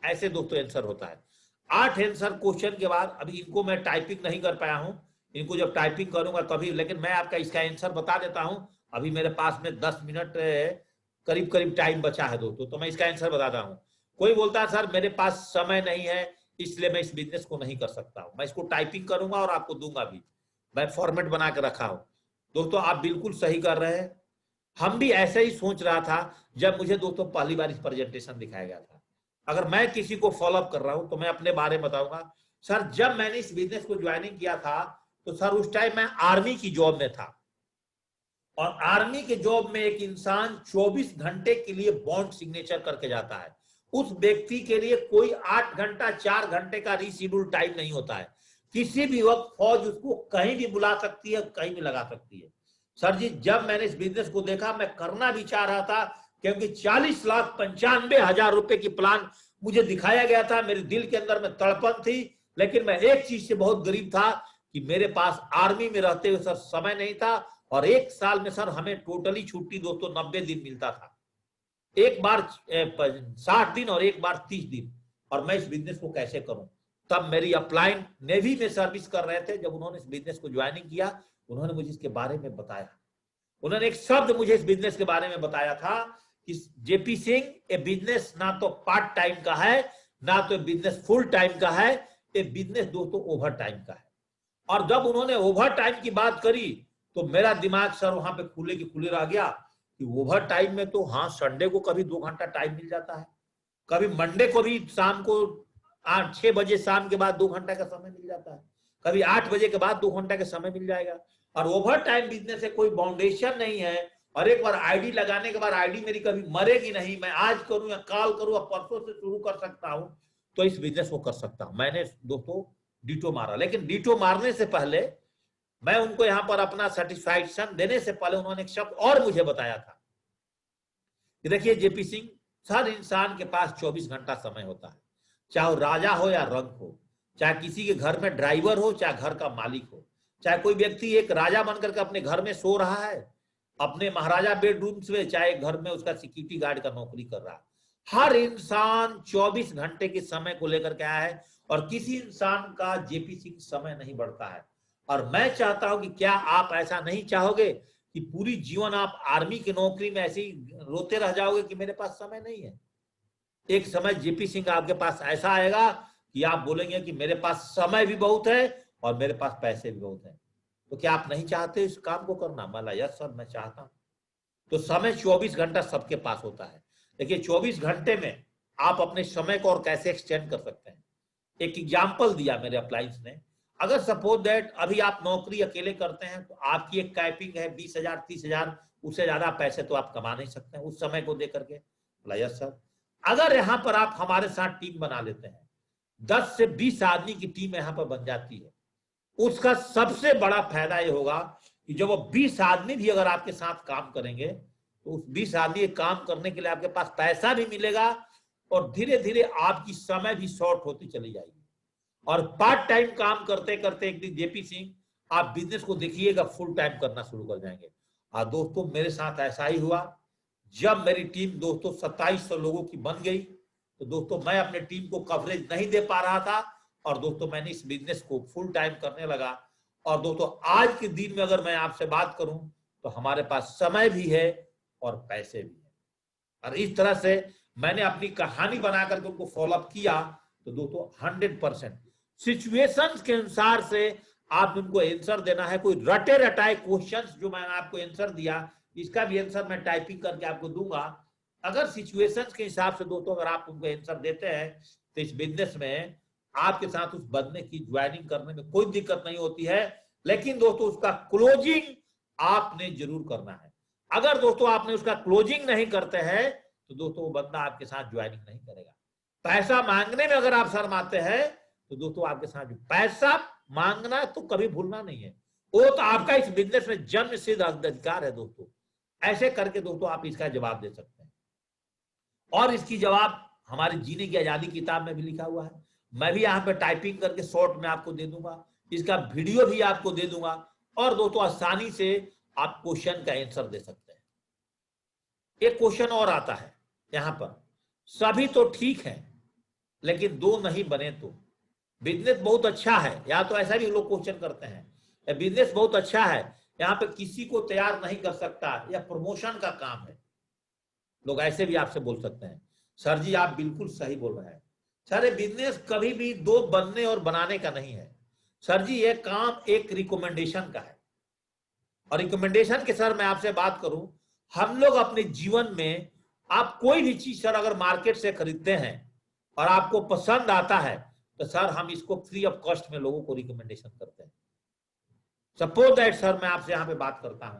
ऐसे दोस्तों आंसर होता है। 8 आंसर क्वेश्चन के बाद, अभी इनको मैं टाइपिंग नहीं कर पाया हूं, इनको जब टाइपिंग करूंगा तभी, लेकिन मैं आपका इसका आंसर बता देता हूं। अभी मेरे पास में 10 मिनट करीब करीब टाइम बचा है दोस्तों, तो मैं इसका आंसर बताता हूं। कोई बोलता है सर मेरे पास समय नहीं है इसलिए मैं इस बिजनेस को नहीं कर सकता हूं। मैं इसको टाइपिंग करूंगा और आपको दूंगा भी, मैं फॉर्मेट बना के रखा हूं। दोस्तों आप बिल्कुल सही कर रहे हैं, हम भी ऐसे ही सोच रहा था जब मुझे दोस्तों पहली बार इस प्रेजेंटेशन दिखाया गया था। अगर मैं किसी को फॉलोअप कर रहा हूं तो मैं अपने बारे में बताऊंगा। सर जब मैंने इस बिजनेस को ज्वाइनिंग किया था तो सर उस टाइम मैं आर्मी की जॉब में था, और आर्मी के जॉब में एक इंसान 24 घंटे के लिए बॉन्ड सिग्नेचर करके जाता है। उस व्यक्ति के लिए कोई 8 घंटा 4 घंटे का रीशेड्यूल टाइम नहीं होता है। किसी भी वक्त फौज उसको कहीं भी बुला सकती है, कहीं भी लगा सकती है। सर जी जब मैंने इस बिजनेस को देखा, मैं करना भी चाह रहा था, क्योंकि 40,95,000 रुपए की प्लान मुझे दिखाया गया था। मेरे दिल के अंदर में तड़पन थी, लेकिन मैं एक चीज से बहुत गरीब था कि मेरे पास आर्मी में रहते हुए सर समय नहीं था, और 1 साल में सर हमें टोटली छुट्टी दोस्तों 90 दिन मिलता था। एक बार 60 दिन और एक बार 30 दिन, और मैं इस बिजनेस को कैसे करूं। तब मेरी अपलाइन नेवी में सर्विस कर रहे थे, जब उन्होंने इस बिजनेस को ज्वाइनिंग किया, उन्होंने मुझे इसके बारे में बताया। उन्होंने एक शब्द मुझे इस बिजनेस के बारे में बताया था कि जेपी सिंह, ये बिजनेस ना तो पार्ट टाइम का है, ना तो बिजनेस फुल टाइम का है, ये बिजनेस दोस्तों ओवर टाइम का है। और जब उन्होंने ओवर टाइम की बात करी तो मेरा दिमाग सर वहां पे खुले की खुले रह गया कि ओवर टाइम में तो हाँ, संडे को कभी 2 घंटा टाइम मिल जाता है, कभी मंडे को भी शाम को 6 बजे शाम के बाद 2 घंटा का समय मिल जाता है, कभी 8 बजे के बाद 2 घंटा का समय मिल जाएगा। और ओवर टाइम बिजनेस से कोई बाउंडेशन नहीं है, और एक बार आईडी लगाने के बाद आईडी मेरी कभी मरेगी नहीं, मैं आज करूं या कल करूं या परसों से शुरू कर सकता हूं, तो इस बिजनेस को कर सकता हूं। मैंने दोस्तों डीटो मारा, लेकिन डीटो मारने से पहले मैं उनको यहां पर अपना सर्टिफिकेशन देने से पहले उन्होंने एक शब्द और मुझे बताया था कि देखिए जेपी सिंह, हर इंसान के पास 24 घंटा समय होता है, चाहे वो राजा हो या रंक हो, चाहे किसी के घर में ड्राइवर हो, चाहे घर का मालिक हो, चाहे कोई व्यक्ति एक राजा बनकर के अपने घर में सो रहा है अपने महाराजा बेडरूम में, चाहे घर में उसका सिक्योरिटी गार्ड का नौकरी कर रहा है, हर इंसान 24 घंटे के समय को लेकर के आया है, और किसी इंसान का जेपी सिंह समय नहीं बढ़ता है। और मैं चाहता हूं कि क्या आप ऐसा नहीं चाहोगे कि पूरी जीवन आप आर्मी की नौकरी में ऐसे ही रोते रह जाओगे कि मेरे पास समय नहीं है। एक समय जेपी सिंह आपके पास ऐसा आएगा कि आप बोलेंगे कि मेरे पास समय भी बहुत है और मेरे पास पैसे भी बहुत है। तो क्या आप नहीं चाहते इस काम को करना? मला यस सर, मैं चाहता हूं। तो समय 24 घंटा सबके पास होता है। देखिए 24 घंटे में आप अपने समय को और कैसे एक्सटेंड कर सकते हैं। एक एग्जाम्पल दिया मेरे अप्लायंस ने, अगर सपोज दैट अभी आप नौकरी अकेले करते हैं तो आपकी एक कैपिंग है 20,000 30,000, उससे ज्यादा पैसे तो आप कमा नहीं सकते हैं उस समय को दे करके। बोला यस सर। अगर यहाँ पर आप हमारे साथ टीम बना लेते हैं, 10 से 20 आदमी की टीम यहाँ पर बन जाती है, उसका सबसे बड़ा फायदा ये होगा कि जब वो 20 आदमी भी अगर आपके साथ काम करेंगे तो उस 20 आदमी काम करने के लिए आपके पास पैसा भी मिलेगा, और धीरे धीरे आपकी समय भी शॉर्ट होती चली जाएगी। और पार्ट टाइम काम करते करते एक दिन जेपी सिंह आप बिजनेस को देखिएगा फुल टाइम करना शुरू कर जाएंगे। और दोस्तों मेरे साथ ऐसा ही हुआ। जब मेरी टीम दोस्तों 2700 लोगों की बन गई तो दोस्तों मैं अपने टीम को कवरेज नहीं दे पा रहा था, और दोस्तों मैंने इस बिजनेस को फुल टाइम करने लगा। और दोस्तों आज के दिन में अगर मैं आपसे बात करूं तो हमारे पास समय भी है और पैसे भी है। और इस तरह से मैंने अपनी कहानी बनाकर के उनको फॉलोअप किया। तो दोस्तों 100% सिचुएशंस के अनुसार से आप उनको आंसर देना है। कोई रटे रटाए क्वेश्चंस जो मैंने आपको आंसर दिया, इसका भी आंसर मैं टाइपिंग करके आपको दूंगा। अगर सिचुएशंस के हिसाब से दोस्तों अगर आप उनको आंसर देते हैं तो इस बिजनेस में आपके साथ उस बंदे की ज्वाइनिंग करने में कोई दिक्कत नहीं होती है। लेकिन दोस्तों उसका क्लोजिंग आपने जरूर करना है। अगर दोस्तों आपने उसका क्लोजिंग नहीं करते हैं तो दोस्तों वो बंदा आपके साथ ज्वाइनिंग नहीं करेगा। पैसा मांगने में अगर आप शर्माते हैं तो दोस्तों आपके साथ पैसा मांगना तो कभी भूलना नहीं है, वो तो आपका इस बिजनेस में जन्म सिद्ध अधिकार है दोस्तों। ऐसे करके दोस्तों आप इसका जवाब दे सकते हैं, और इसकी जवाब हमारी जीने की आजादी किताब में भी लिखा हुआ है। मैं भी यहाँ पे टाइपिंग करके शॉर्ट में आपको दे दूंगा, इसका वीडियो भी आपको दे दूंगा, और दोस्तों आसानी से आप क्वेश्चन का आंसर दे सकते हैं। एक क्वेश्चन और आता है यहाँ पर, सभी तो ठीक है लेकिन दो नहीं बने तो बिजनेस बहुत अच्छा है, या तो ऐसा भी लोग क्वेश्चन करते हैं, बिजनेस बहुत अच्छा है यहाँ पे किसी को तैयार नहीं कर सकता, या प्रमोशन का काम है। लोग ऐसे भी आपसे बोल सकते हैं। सर जी आप बिल्कुल सही बोल रहे हैं सर, बिजनेस कभी भी दो बनने और बनाने का नहीं है सर जी, ये काम एक रिकमेंडेशन का है। और रिकमेंडेशन के सर मैं आपसे बात करूं, हम लोग अपने जीवन में आप कोई भी चीज सर अगर मार्केट से खरीदते हैं और आपको पसंद आता है तो सर हम इसको फ्री ऑफ कॉस्ट में लोगों को रिकमेंडेशन करते हैं। सपोज दैट सर मैं आपसे यहाँ पे बात करता हूं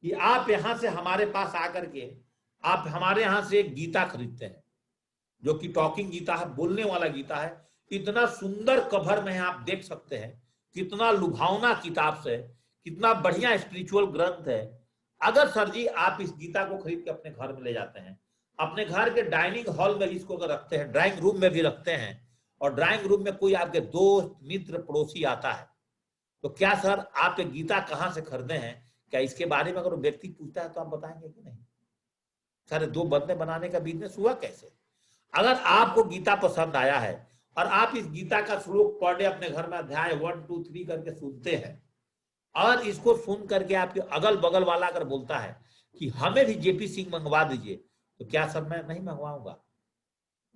कि आप यहां से हमारे पास आकर के आप हमारे यहां से एक गीता खरीदते हैं, जो कि टॉकिंग गीता है, बोलने वाला गीता है। इतना सुंदर कवर में आप देख सकते हैं, कितना लुभावना किताब से, कितना बढ़िया स्पिरिचुअल ग्रंथ है। अगर सर जी आप इस गीता को खरीद के अपने घर में ले जाते हैं, अपने घर के डाइनिंग हॉल में इसको अगर रखते हैं, ड्राइंग रूम में भी रखते हैं, और ड्राइंग रूम में कोई आपके दोस्त मित्र पड़ोसी आता है, तो क्या सर आप ये गीता कहां से खरीदे हैं, क्या इसके बारे में अगर व्यक्ति पूछता है तो आप बताएंगे कि नहीं? सर 2 बंदे बनाने का बिजनेस हुआ कैसे? अगर आपको गीता पसंद आया है और आप इस गीता का श्लोक पर डे अपने घर में अध्याय 1 2 3 करके सुनते हैं और इसको सुन करके आपके अगल बगल वाला अगर बोलता है कि हमें भी जेपी सिंह मंगवा दीजिए, तो क्या सर मैं नहीं मंगवाऊंगा?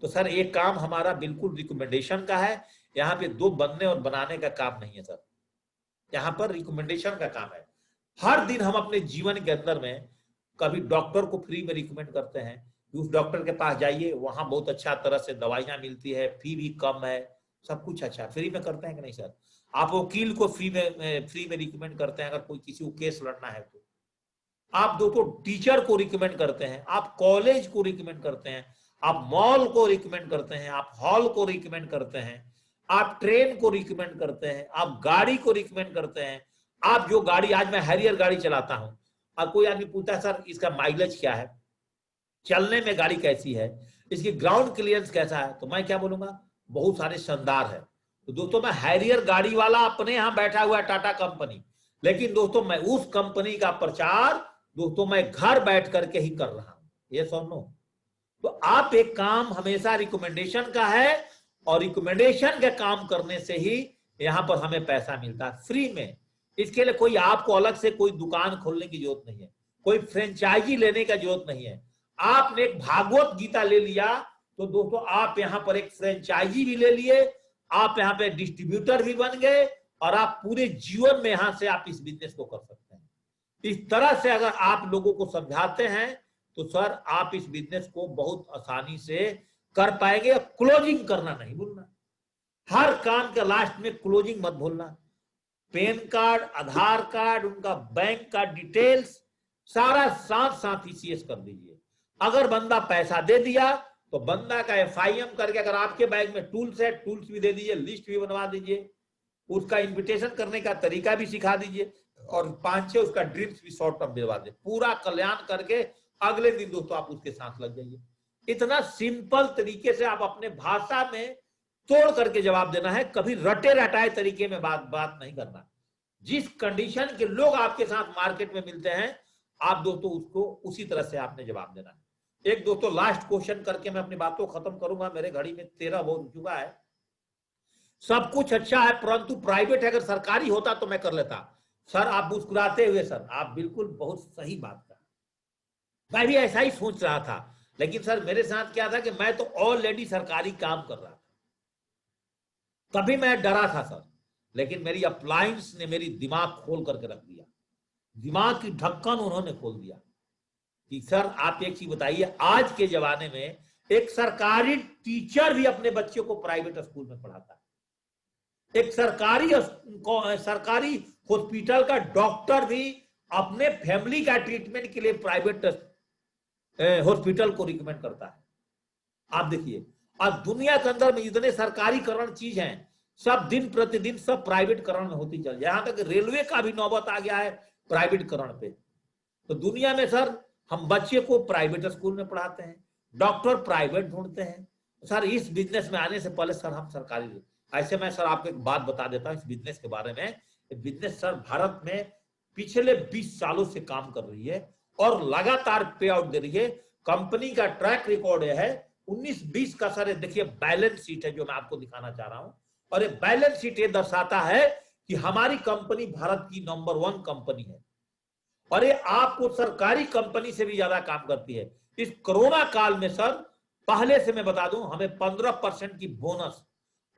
तो सर एक काम हमारा बिल्कुल रिकमेंडेशन का है, यहाँ पे 2 बनने और बनाने का काम नहीं है सर, यहाँ पर रिकमेंडेशन का काम है। हर दिन हम अपने जीवन के अंदर में कभी डॉक्टर को फ्री में रिकमेंड करते हैं कि उस डॉक्टर के पास जाइए, वहां बहुत अच्छा तरह से दवाइयां मिलती है, फी भी कम है, सब कुछ अच्छा फ्री में करते हैं कि नहीं सर? आप वकील को फ्री में रिकमेंड करते हैं अगर कोई किसी को केस लड़ना है तो। आप दोस्तों टीचर को रिकमेंड करते हैं, आप कॉलेज को रिकमेंड करते हैं, आप मॉल को रिकमेंड करते हैं, आप हॉल को रिकमेंड करते हैं, आप ट्रेन को रिकमेंड करते हैं, आप गाड़ी को रिकमेंड करते हैं। आप जो गाड़ी, आज मैं हैरियर गाड़ी चलाता हूं, और कोई आदमी पूछता है सर इसका माइलेज क्या है, चलने में गाड़ी कैसी है, इसकी ग्राउंड क्लियरेंस कैसा है, तो मैं क्या बोलूंगा? बहुत सारे शानदार है। तो दोस्तों मैं हैरियर गाड़ी वाला अपने यहां बैठा हुआ है टाटा कंपनी, लेकिन दोस्तों मैं उस कंपनी का प्रचार दोस्तों मैं घर बैठ करके ही कर रहा हूं। ये सुनो, तो आप एक काम हमेशा रिकमेंडेशन का है, और रिकमेंडेशन के काम करने से ही यहां पर हमें पैसा मिलता है फ्री में। इसके लिए कोई आपको अलग से कोई दुकान खोलने की जरूरत नहीं है, कोई फ्रेंचाइजी लेने का जरूरत नहीं है। आपने एक भागवत गीता ले लिया तो दोस्तों आप यहां पर एक फ्रेंचाइजी भी ले लिए, आप यहां पे डिस्ट्रीब्यूटर भी बन गए, और आप पूरे जीवन में यहां से आप इस बिजनेस को कर सकते हैं। इस तरह से अगर आप लोगों को समझाते हैं तो सर आप इस बिजनेस को बहुत आसानी से कर पाएंगे। क्लोजिंग करना नहीं भूलना, हर काम के लास्ट में क्लोजिंग मत भूलना। पैन कार्ड, आधार कार्ड, उनका बैंक का डिटेल्स सारा साथ साथ ईसीएस कर दीजिए। अगर बंदा पैसा दे दिया तो बंदा का एफआईएम करके, अगर आपके बैग में टूल्स है टूल्स भी दे दीजिए, लिस्ट भी बनवा दीजिए, उसका इन्विटेशन करने का तरीका भी सिखा दीजिए, और 5-6 उसका ड्रीम्स भी शॉर्ट टर्म दिलवा दे, पूरा कल्याण करके अगले दिन दोस्तों आप उसके साथ लग जाइए। इतना सिंपल तरीके से आप अपने भाषा में तोड़ करके जवाब देना है, कभी रटे रटाए तरीके में बात नहीं करना। जिस कंडीशन के लोग आपके साथ मार्केट में मिलते हैं आप दोस्तों उसको उसी तरह से आपने जवाब देना है। एक दोस्तों लास्ट क्वेश्चन करके मैं अपनी बातों खत्म करूंगा, मेरे घड़ी में 13 हो चुका है। सब कुछ अच्छा है परंतु प्राइवेट अगर सरकारी होता तो मैं कर लेता। सर आप मुस्कुराते हुए, सर आप बिल्कुल बहुत सही बात कर, मैं भी ऐसा ही सोच रहा था, लेकिन सर मेरे साथ क्या था कि मैं तो ऑलरेडी सरकारी काम कर रहा था, तभी मैं डरा था सर, लेकिन मेरी अप्लायंस ने मेरी दिमाग खोल करके रख दिया, दिमाग की ढक्कन उन्होंने खोल दिया कि सर आप एक चीज बताइए, आज के जमाने में एक सरकारी टीचर भी अपने बच्चों को प्राइवेट स्कूल में पढ़ाता है, एक सरकारी हॉस्पिटल का डॉक्टर भी अपने फैमिली का ट्रीटमेंट के लिए प्राइवेट हॉस्पिटल को रिकमेंड करता है। आप देखिए आज दुनिया के अंदर में इतने सरकारीकरण चीज हैं, सब दिन प्रतिदिन सब प्राइवेटकरण में होती चल, यहां तक रेलवे का भी नौबत आ गया है प्राइवेटकरण पे। तो दुनिया में सर हम बच्चे को प्राइवेट स्कूल में पढ़ाते हैं, डॉक्टर प्राइवेट ढूंढते हैं। सर इस बिजनेस में आने से पहले सर हम सरकारी, ऐसे मैं सर आपको एक बात बता देता हूं इस बिजनेस के बारे में। बिजनेस सर भारत में पिछले 20 सालों से काम कर रही है और लगातार पे आउट दे रही है। कंपनी का ट्रैक रिकॉर्ड है 19-20 का सर, देखिए बैलेंस शीट है जो मैं आपको दिखाना चाह रहा हूं, और ये बैलेंस शीट ये दर्शाता है कि हमारी कंपनी भारत की नंबर 1 कंपनी है, और ये आपको सरकारी कंपनी से भी ज्यादा काम करती है। इस कोरोना काल में सर पहले से मैं बता दूं हमें 15% की बोनस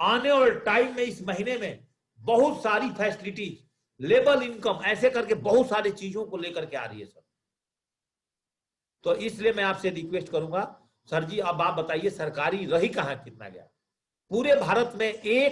आने वाले टाइम में, इस महीने में बहुत सारी फैसिलिटीज, लेबल इनकम, ऐसे करके बहुत सारी चीजों को लेकर के आ रही है सर। तो इसलिए मैं आपसे रिक्वेस्ट करूंगा सर जी अब आप बताइए सरकारी रही कहां कितना गया। पूरे भारत में एक